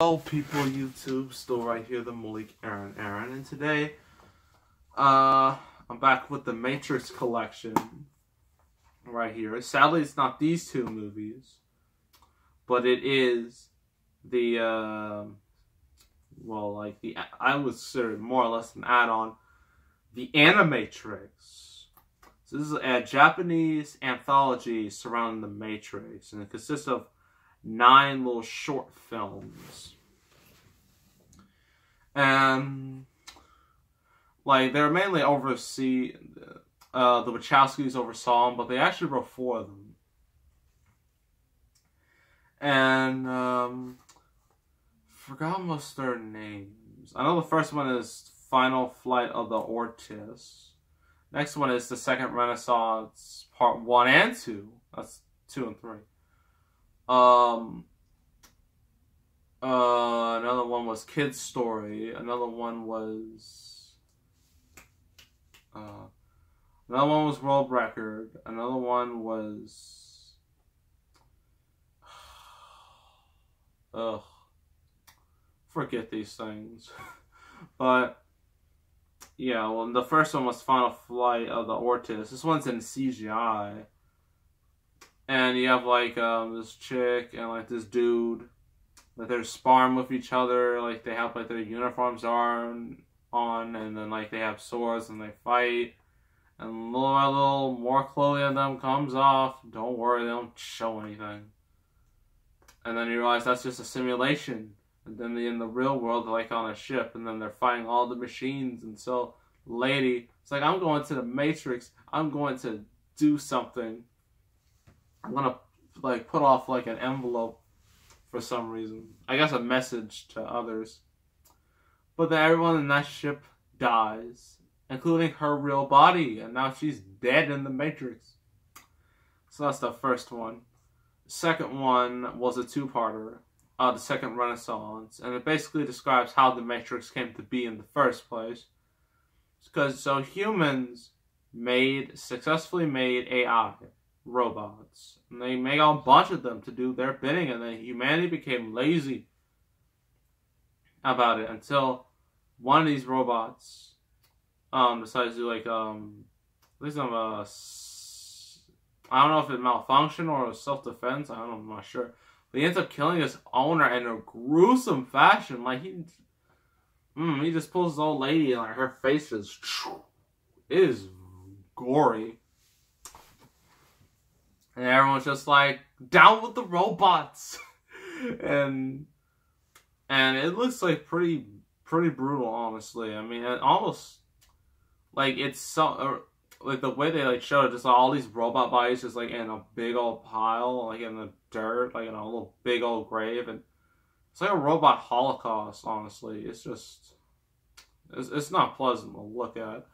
Hello people, YouTube, still right here, the Malik Aaron, and today, I'm back with the Matrix collection, right here. Sadly, it's not these two movies, but it is the, I would consider it more or less an add-on, the Animatrix. So this is a Japanese anthology surrounding the Matrix, and it consists of 9 little short films. And they're mainly oversee the Wachowskis oversaw them, but they actually wrote 4 of them. And forgot most of their names. I know the first one is Final Flight of the Ortis. Next one is the Second Renaissance Part 1 and 2. That's 2 and 3. Another one was Kid's Story. Another one was World Record. Another one was forget these things. But yeah, well, the first one was Final Flight of the Ortis. This one's in CGI. And you have this chick and this dude, they're sparring with each other, they have their uniforms on, and then they have swords and they fight, and little by little more clothing on them comes off. Don't worry, they don't show anything. And then you realize that's just a simulation. And then in the real world, they're on a ship, and then they're fighting all the machines. And so, lady, it's I'm going to the Matrix. I'm going to do something. I'm gonna put off an envelope for some reason. I guess a message to others. But then everyone in that ship dies, including her real body, and now she's dead in the Matrix. So that's the first one. The second one was a 2-parter, the Second Renaissance, and it basically describes how the Matrix came to be in the first place. Because humans successfully made AI. Robots, and they make a bunch of them to do their bidding, and then humanity became lazy about it until one of these robots decides to I don't know if it malfunctioned or it was self-defense. I'm not sure, but he ends up killing his owner in a gruesome fashion. He just pulls his old lady and her face is gory. And everyone's just down with the robots. and it looks pretty brutal, honestly. I mean, it almost it's so the way they showed it, just all these robot bodies just in a big old pile, in the dirt, in a little big old grave, and it's a robot holocaust, honestly. It's just it's not pleasant to look at.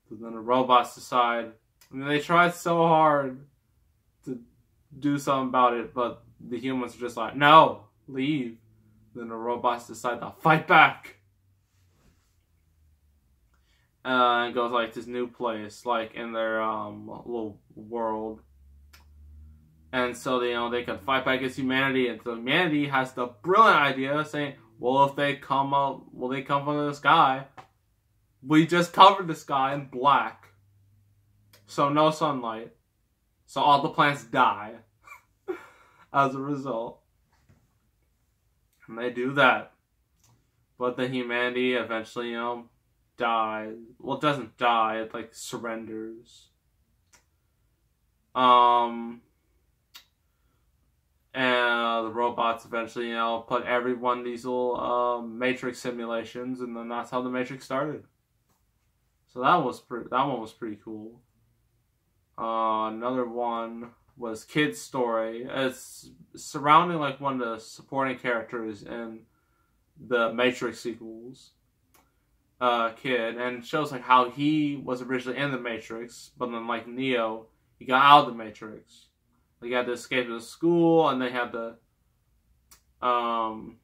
But then the robots decide, they tried so hard to do something about it, but the humans are just no, leave. Then the robots decide to fight back. And go to this new place, in their little world. And so they can fight back against humanity, and so humanity has the brilliant idea saying, well, if they come from the sky, we just covered the sky in black. So no sunlight. So all the plants die as a result. And they do that. But then humanity eventually, dies. Well, it doesn't die, it surrenders. And the robots eventually, put everyone in these little Matrix simulations, and then that's how the Matrix started. So that one was pretty cool. Another one was Kid's Story. It's surrounding one of the supporting characters in the Matrix sequels, Kid, and it shows how he was originally in the Matrix, but then Neo, he got out of the Matrix. He had to escape to school, and they had to fall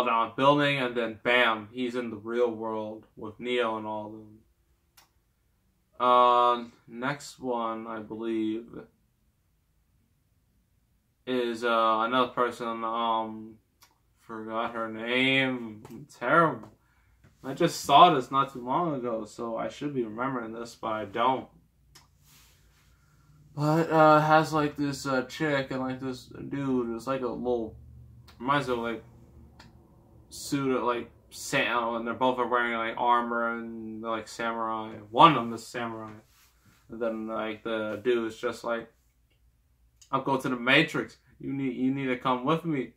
down a building, and then bam, he's in the real world with Neo and all of them. Next one, I believe, is another person. Forgot her name. Terrible. I just saw this not too long ago, so I should be remembering this, but I don't. But has like this chick and like this dude. It's like a little, reminds me of like suit of like Sam, and they're both wearing like armor and they're like samurai. One of them is samurai, and then like the dude is just like, "I'll go to the Matrix. You need to come with me." And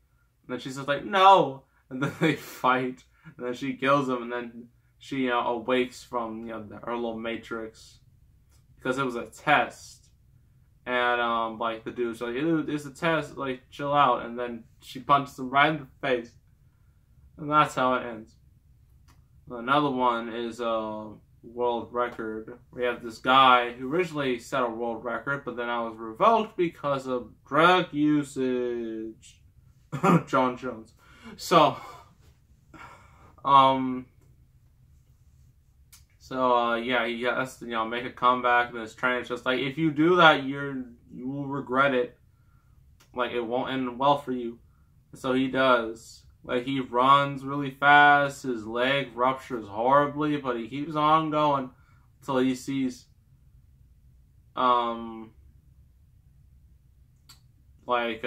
then she's just like, "No," and then they fight, and then she kills him, and then she awakes from her little Matrix because it was a test. And like the dude's like, "Dude, it's a test. Like, chill out." And then she punches him right in the face, and that's how it ends. Another one is world record. We have this guy who originally set a world record, but then I was revoked because of drug usage. John Jones. So, yeah, he has to, make a comeback, and his trainer's just like, if you do that, you will regret it. Like, it won't end well for you. So he does. Like, he runs really fast, his leg ruptures horribly, but he keeps on going until he sees, I think like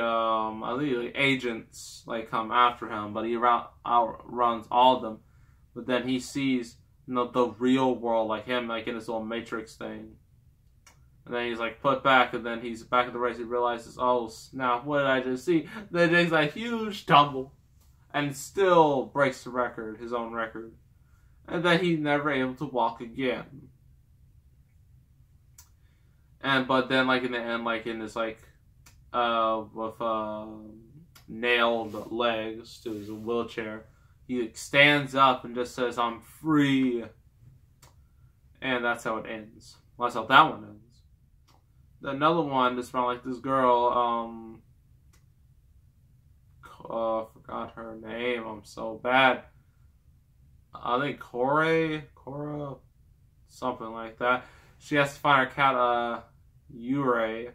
agents like come after him, but he outruns all of them. But then he sees the real world, like him, like in his little Matrix thing. And then he's like put back, and then he's back in the race. He realizes, oh snap, what did I just see? Then there's a huge tumble, and still breaks the record, his own record. And then he's never able to walk again. But then like in the end, like in this like with nailed legs to his wheelchair, he stands up and just says, "I'm free." And that's how it ends. Well, that's how that one ends. Another one is from like this girl, forgot her name, I'm so bad. I think Cora, something like that. She has to find her cat, Yurei,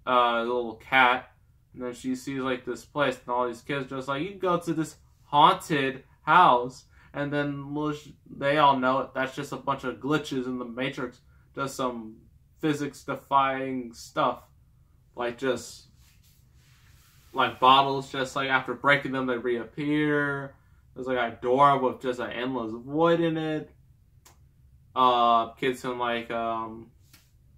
little cat, and then she sees like this place, and all these kids just like, you can go to this haunted house, and then they all know it. That's just a bunch of glitches in the Matrix, just some physics-defying stuff, like just like bottles, just like after breaking them they reappear. There's like a door with just an endless void in it. Kids can like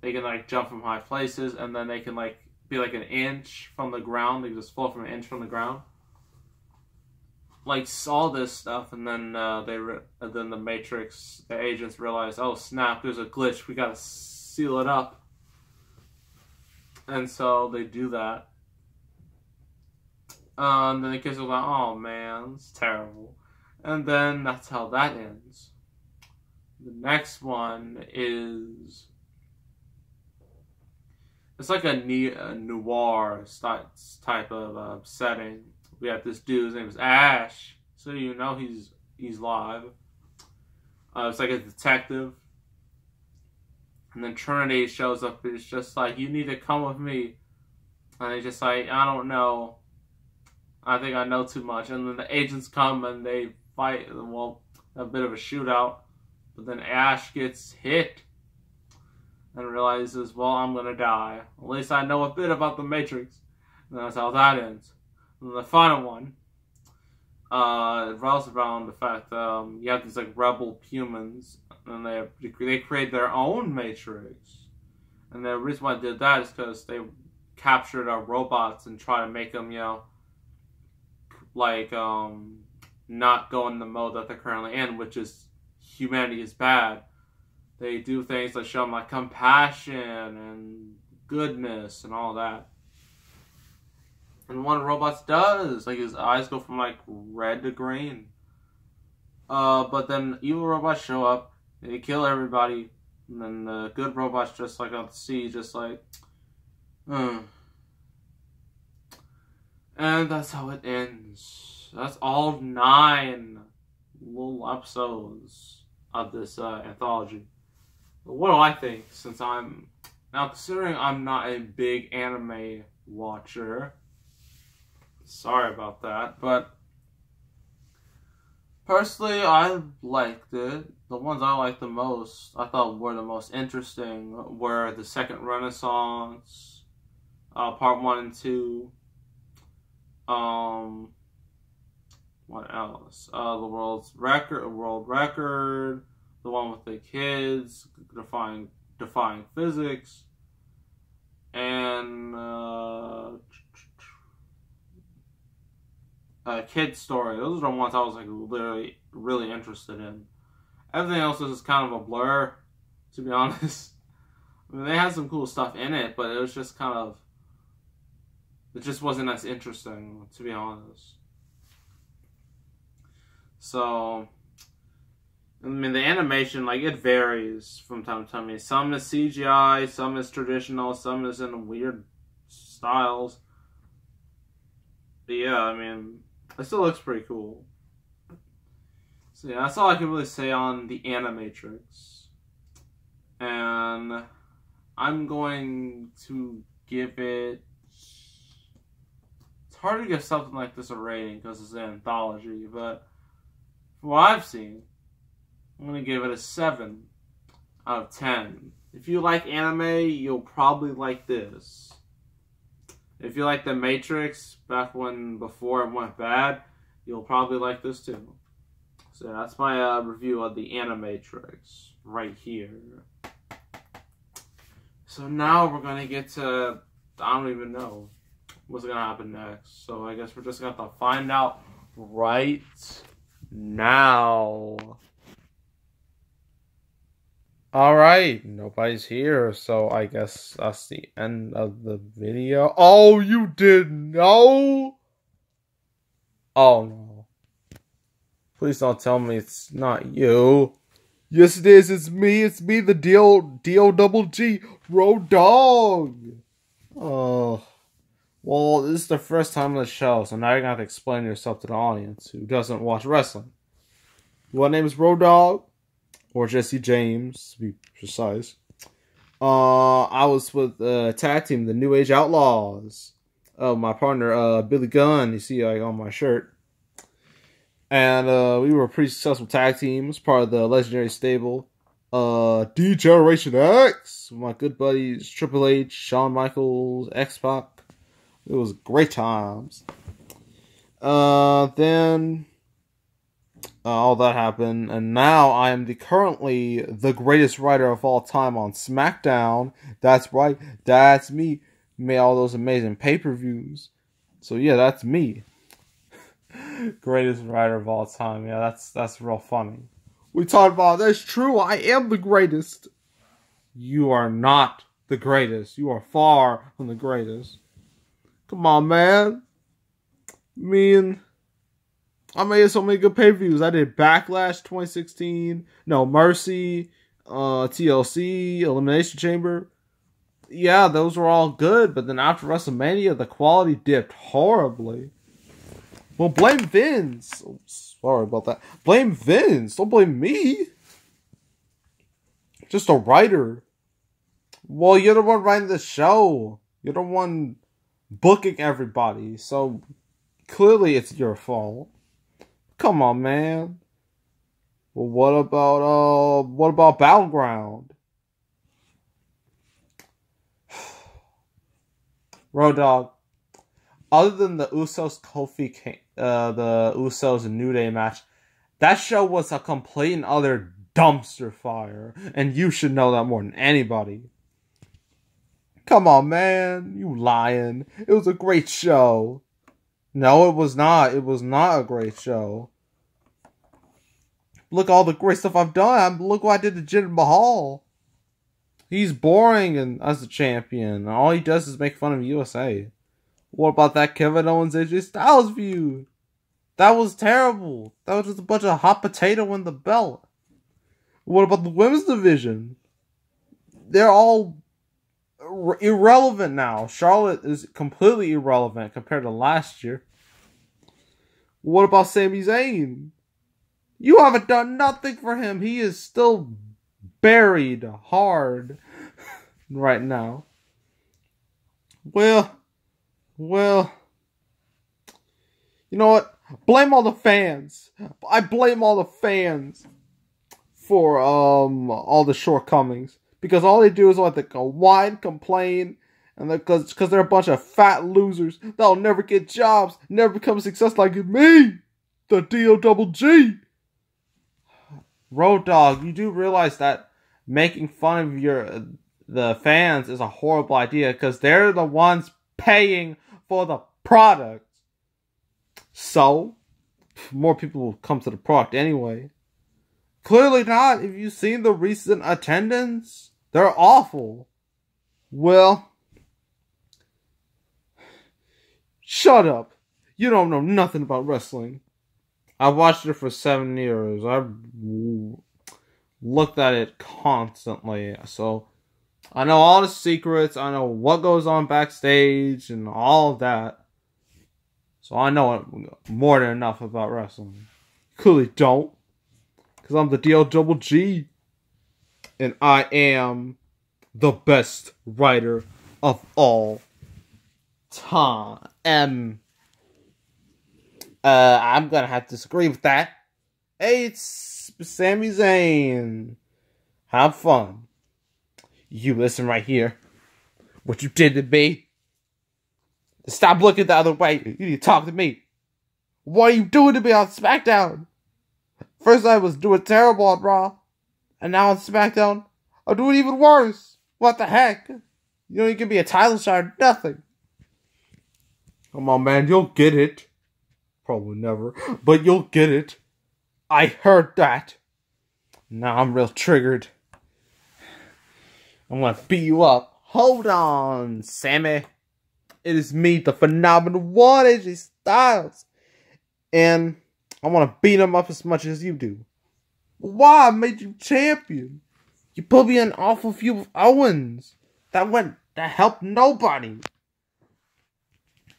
they can like jump from high places, and then they can like be like an inch from the ground. They can just fall from an inch from the ground. Like all this stuff, and then then the Matrix, the agents realize, oh snap, there's a glitch. We gotta seal it up, and so they do that. And then the kids are like, oh man, it's terrible. And then that's how that ends. The next one is, it's like a noir type of setting. We have this dude, his name is Ash, so you know he's live. It's like a detective. And then Trinity shows up, and it's just like, you need to come with me. And he's just like, I don't know. I think I know too much. And then the agents come and they fight, well, a bit of a shootout. But then Ash gets hit and realizes, well, I'm gonna die. At least I know a bit about the Matrix. And that's how that ends. And the final one revolves around the fact you have these like rebel humans, and they create their own Matrix. And the reason why they did that is because they captured our robots and try to make them, like not go in the mode that they're currently in, which is humanity is bad. They do things that show them like compassion and goodness and all that. And one of the robots does, like his eyes go from like red to green. But then evil robots show up, and they kill everybody, and then the good robots just like on the sea, just like, And that's how it ends. That's all 9 little episodes of this anthology. But what do I think? Since considering I'm not a big anime watcher. Sorry about that, but personally, I liked it. The ones I liked the most, I thought were the most interesting, were the Second Renaissance, Part 1 and 2. What else? The world record, the one with the kids defying physics, and Kid Story. Those are the ones I was like literally really interested in. Everything else was just kind of a blur, to be honest. I mean, they had some cool stuff in it, but it was just kind of, it just wasn't as interesting, to be honest. So, I mean, the animation, like, it varies from time to time. I mean, some is CGI, some is traditional, some is in weird styles. But yeah, I mean, it still looks pretty cool. So yeah, that's all I can really say on the Animatrix. And I'm going to give it... It's hard to give something like this a rating because it's an anthology, but from what I've seen, I'm going to give it a 7 out of 10. If you like anime, you'll probably like this. If you like The Matrix, before it went bad, you'll probably like this too. So that's my review of the Animatrix right here. So now we're going to get to, I don't even know what's going to happen next. So I guess we're just going to have to find out right now. Alright, nobody's here, so I guess that's the end of the video. Oh, you didn't know? Oh no. Please don't tell me it's not you. Yes it is, it's me, the D-O-double-G, Road Dogg. Oh. Well, this is the first time on the show, so now you're gonna have to explain yourself to the audience who doesn't watch wrestling. My name is Road Dogg. Or Jesse James, to be precise. I was with the tag team, the New Age Outlaws. My partner, Billy Gunn, you see on my shirt. And we were a pretty successful tag team. As part of the legendary stable, D-Generation X. With my good buddies, Triple H, Shawn Michaels, X-Pac. It was great times. Then... all that happened, and now I am currently the greatest writer of all time on Smackdown. That's right, that's me. Made all those amazing pay-per-views. So yeah, that's me. Greatest writer of all time. Yeah, that's real funny. We talked about that's true. I am the greatest. You are not the greatest. You are far from the greatest. Come on, man. I made so many good pay-per-views. I did Backlash 2016, No Mercy, TLC, Elimination Chamber. Yeah, those were all good, but then after WrestleMania, the quality dipped horribly. Well, blame Vince. Oh, sorry about that. Blame Vince. Don't blame me. Just a writer. Well, you're the one writing the show. You're the one booking everybody, so clearly it's your fault. Come on, man. Well, what about Battleground? Road Dogg. Other than the Usos the Usos and New Day match, that show was a complete and utter dumpster fire, and you should know that more than anybody. Come on, man. You lying. It was a great show. No, it was not. It was not a great show. Look all the great stuff I've done. Look what I did to Jinder Mahal. He's boring and as a champion. All he does is make fun of USA. What about that Kevin Owens AJ Styles feud? That was terrible. That was just a bunch of hot potato in the belt. What about the women's division? They're all irrelevant now. Charlotte is completely irrelevant compared to last year. What about Sami Zayn? You haven't done nothing for him. He is still buried hard right now. Well, Well, you know what? Blame all the fans. I blame all the fans for all the shortcomings, because all they do is like to whine, complain, and because they're a bunch of fat losers that'll never get jobs, never become a success like me, the D-O-double-G. Road Dogg, you do realize that making fun of the fans is a horrible idea, because they're the ones paying for the product. So, more people will come to the product anyway. Clearly not. If you've seen the recent attendance, they're awful. Well, shut up. You don't know nothing about wrestling. I watched it for 7 years. I looked at it constantly. So, I know all the secrets. I know what goes on backstage and all of that. So I know more than enough about wrestling. Clearly don't. Because I'm the D-O-double-G. And I am the best writer of all time. I'm going to have to disagree with that. Hey, it's Sami Zayn. Have fun. You listen right here. What you did to me. Stop looking the other way. You need to talk to me. What are you doing to me on Smackdown? First I was doing terrible on Raw. And now on Smackdown, I'm doing even worse. What the heck? You don't even give me a title shot or nothing. Come on, man. You'll get it. Probably never. But you'll get it. I heard that. Now I'm real triggered. I'm gonna beat you up. Hold on, Sami. It is me, the phenomenal one, AJ Styles. And I want to beat him up as much as you do. Why? I made you champion. You put me in an awful feud with Owens. That helped nobody.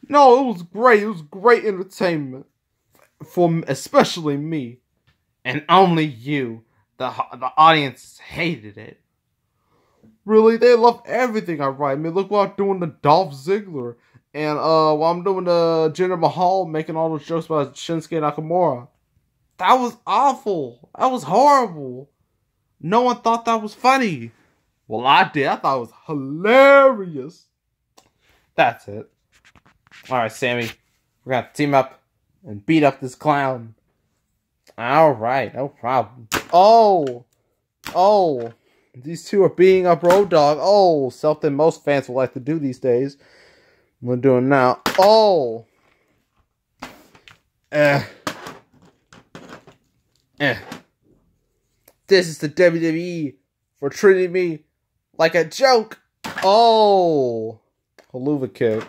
No, it was great. It was great entertainment. For especially me. And only you. The audience hated it. Really, they love everything I write. I mean, look what I'm doing to Dolph Ziggler. And while I'm doing the Jinder Mahal, making all those jokes about Shinsuke Nakamura. That was awful. That was horrible. No one thought that was funny. Well, I did. I thought it was hilarious. That's it. Alright, Sami. We're going to team up and beat up this clown. Alright, no problem. Oh. These two are beating up Road Dogg. Oh, something most fans would like to do these days. We're doing now. Oh. This is the WWE for treating me like a joke. Oh. Haluva kick.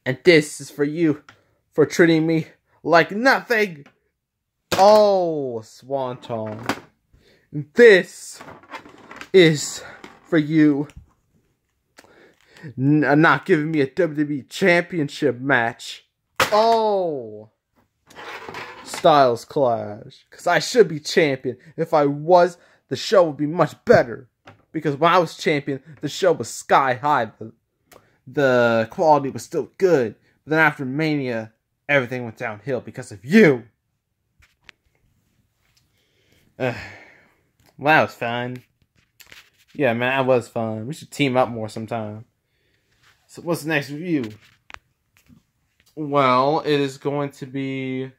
And this is for you for treating me like nothing. Oh, Swanton. This is for you not giving me a WWE Championship match. Oh. Styles Clash. Because I should be champion. If I was, the show would be much better. Because when I was champion, the show was sky high. The quality was still good. But then after Mania, everything went downhill because of you. Well, that was fun. Yeah, man, that was fun. We should team up more sometime. So what's the next review? Well, it is going to be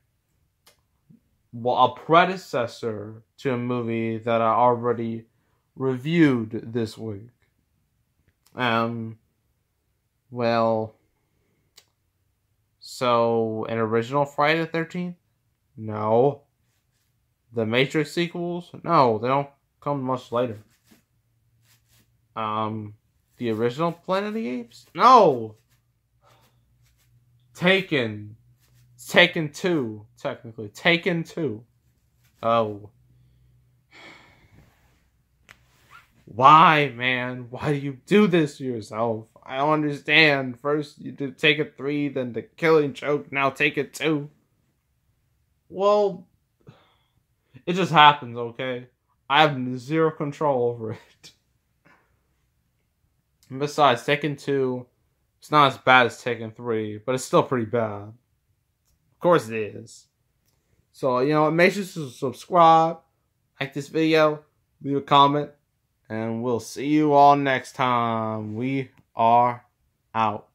a predecessor to a movie that I already reviewed this week. So an original Friday the 13th? No. The Matrix sequels? No, they don't come much later. The original Planet of the Apes? No! Taken 2, technically. Taken 2. Oh. Why, man? Why do you do this to yourself? I don't understand. First you did Taken 3, then the Killing Joke, now Taken 2. Well, it just happens, okay? I have zero control over it. And besides, Taken 2 It's not as bad as Tekken 3, but it's still pretty bad. Of course it is. So, make sure to subscribe, like this video, leave a comment, and we'll see you all next time. We are out.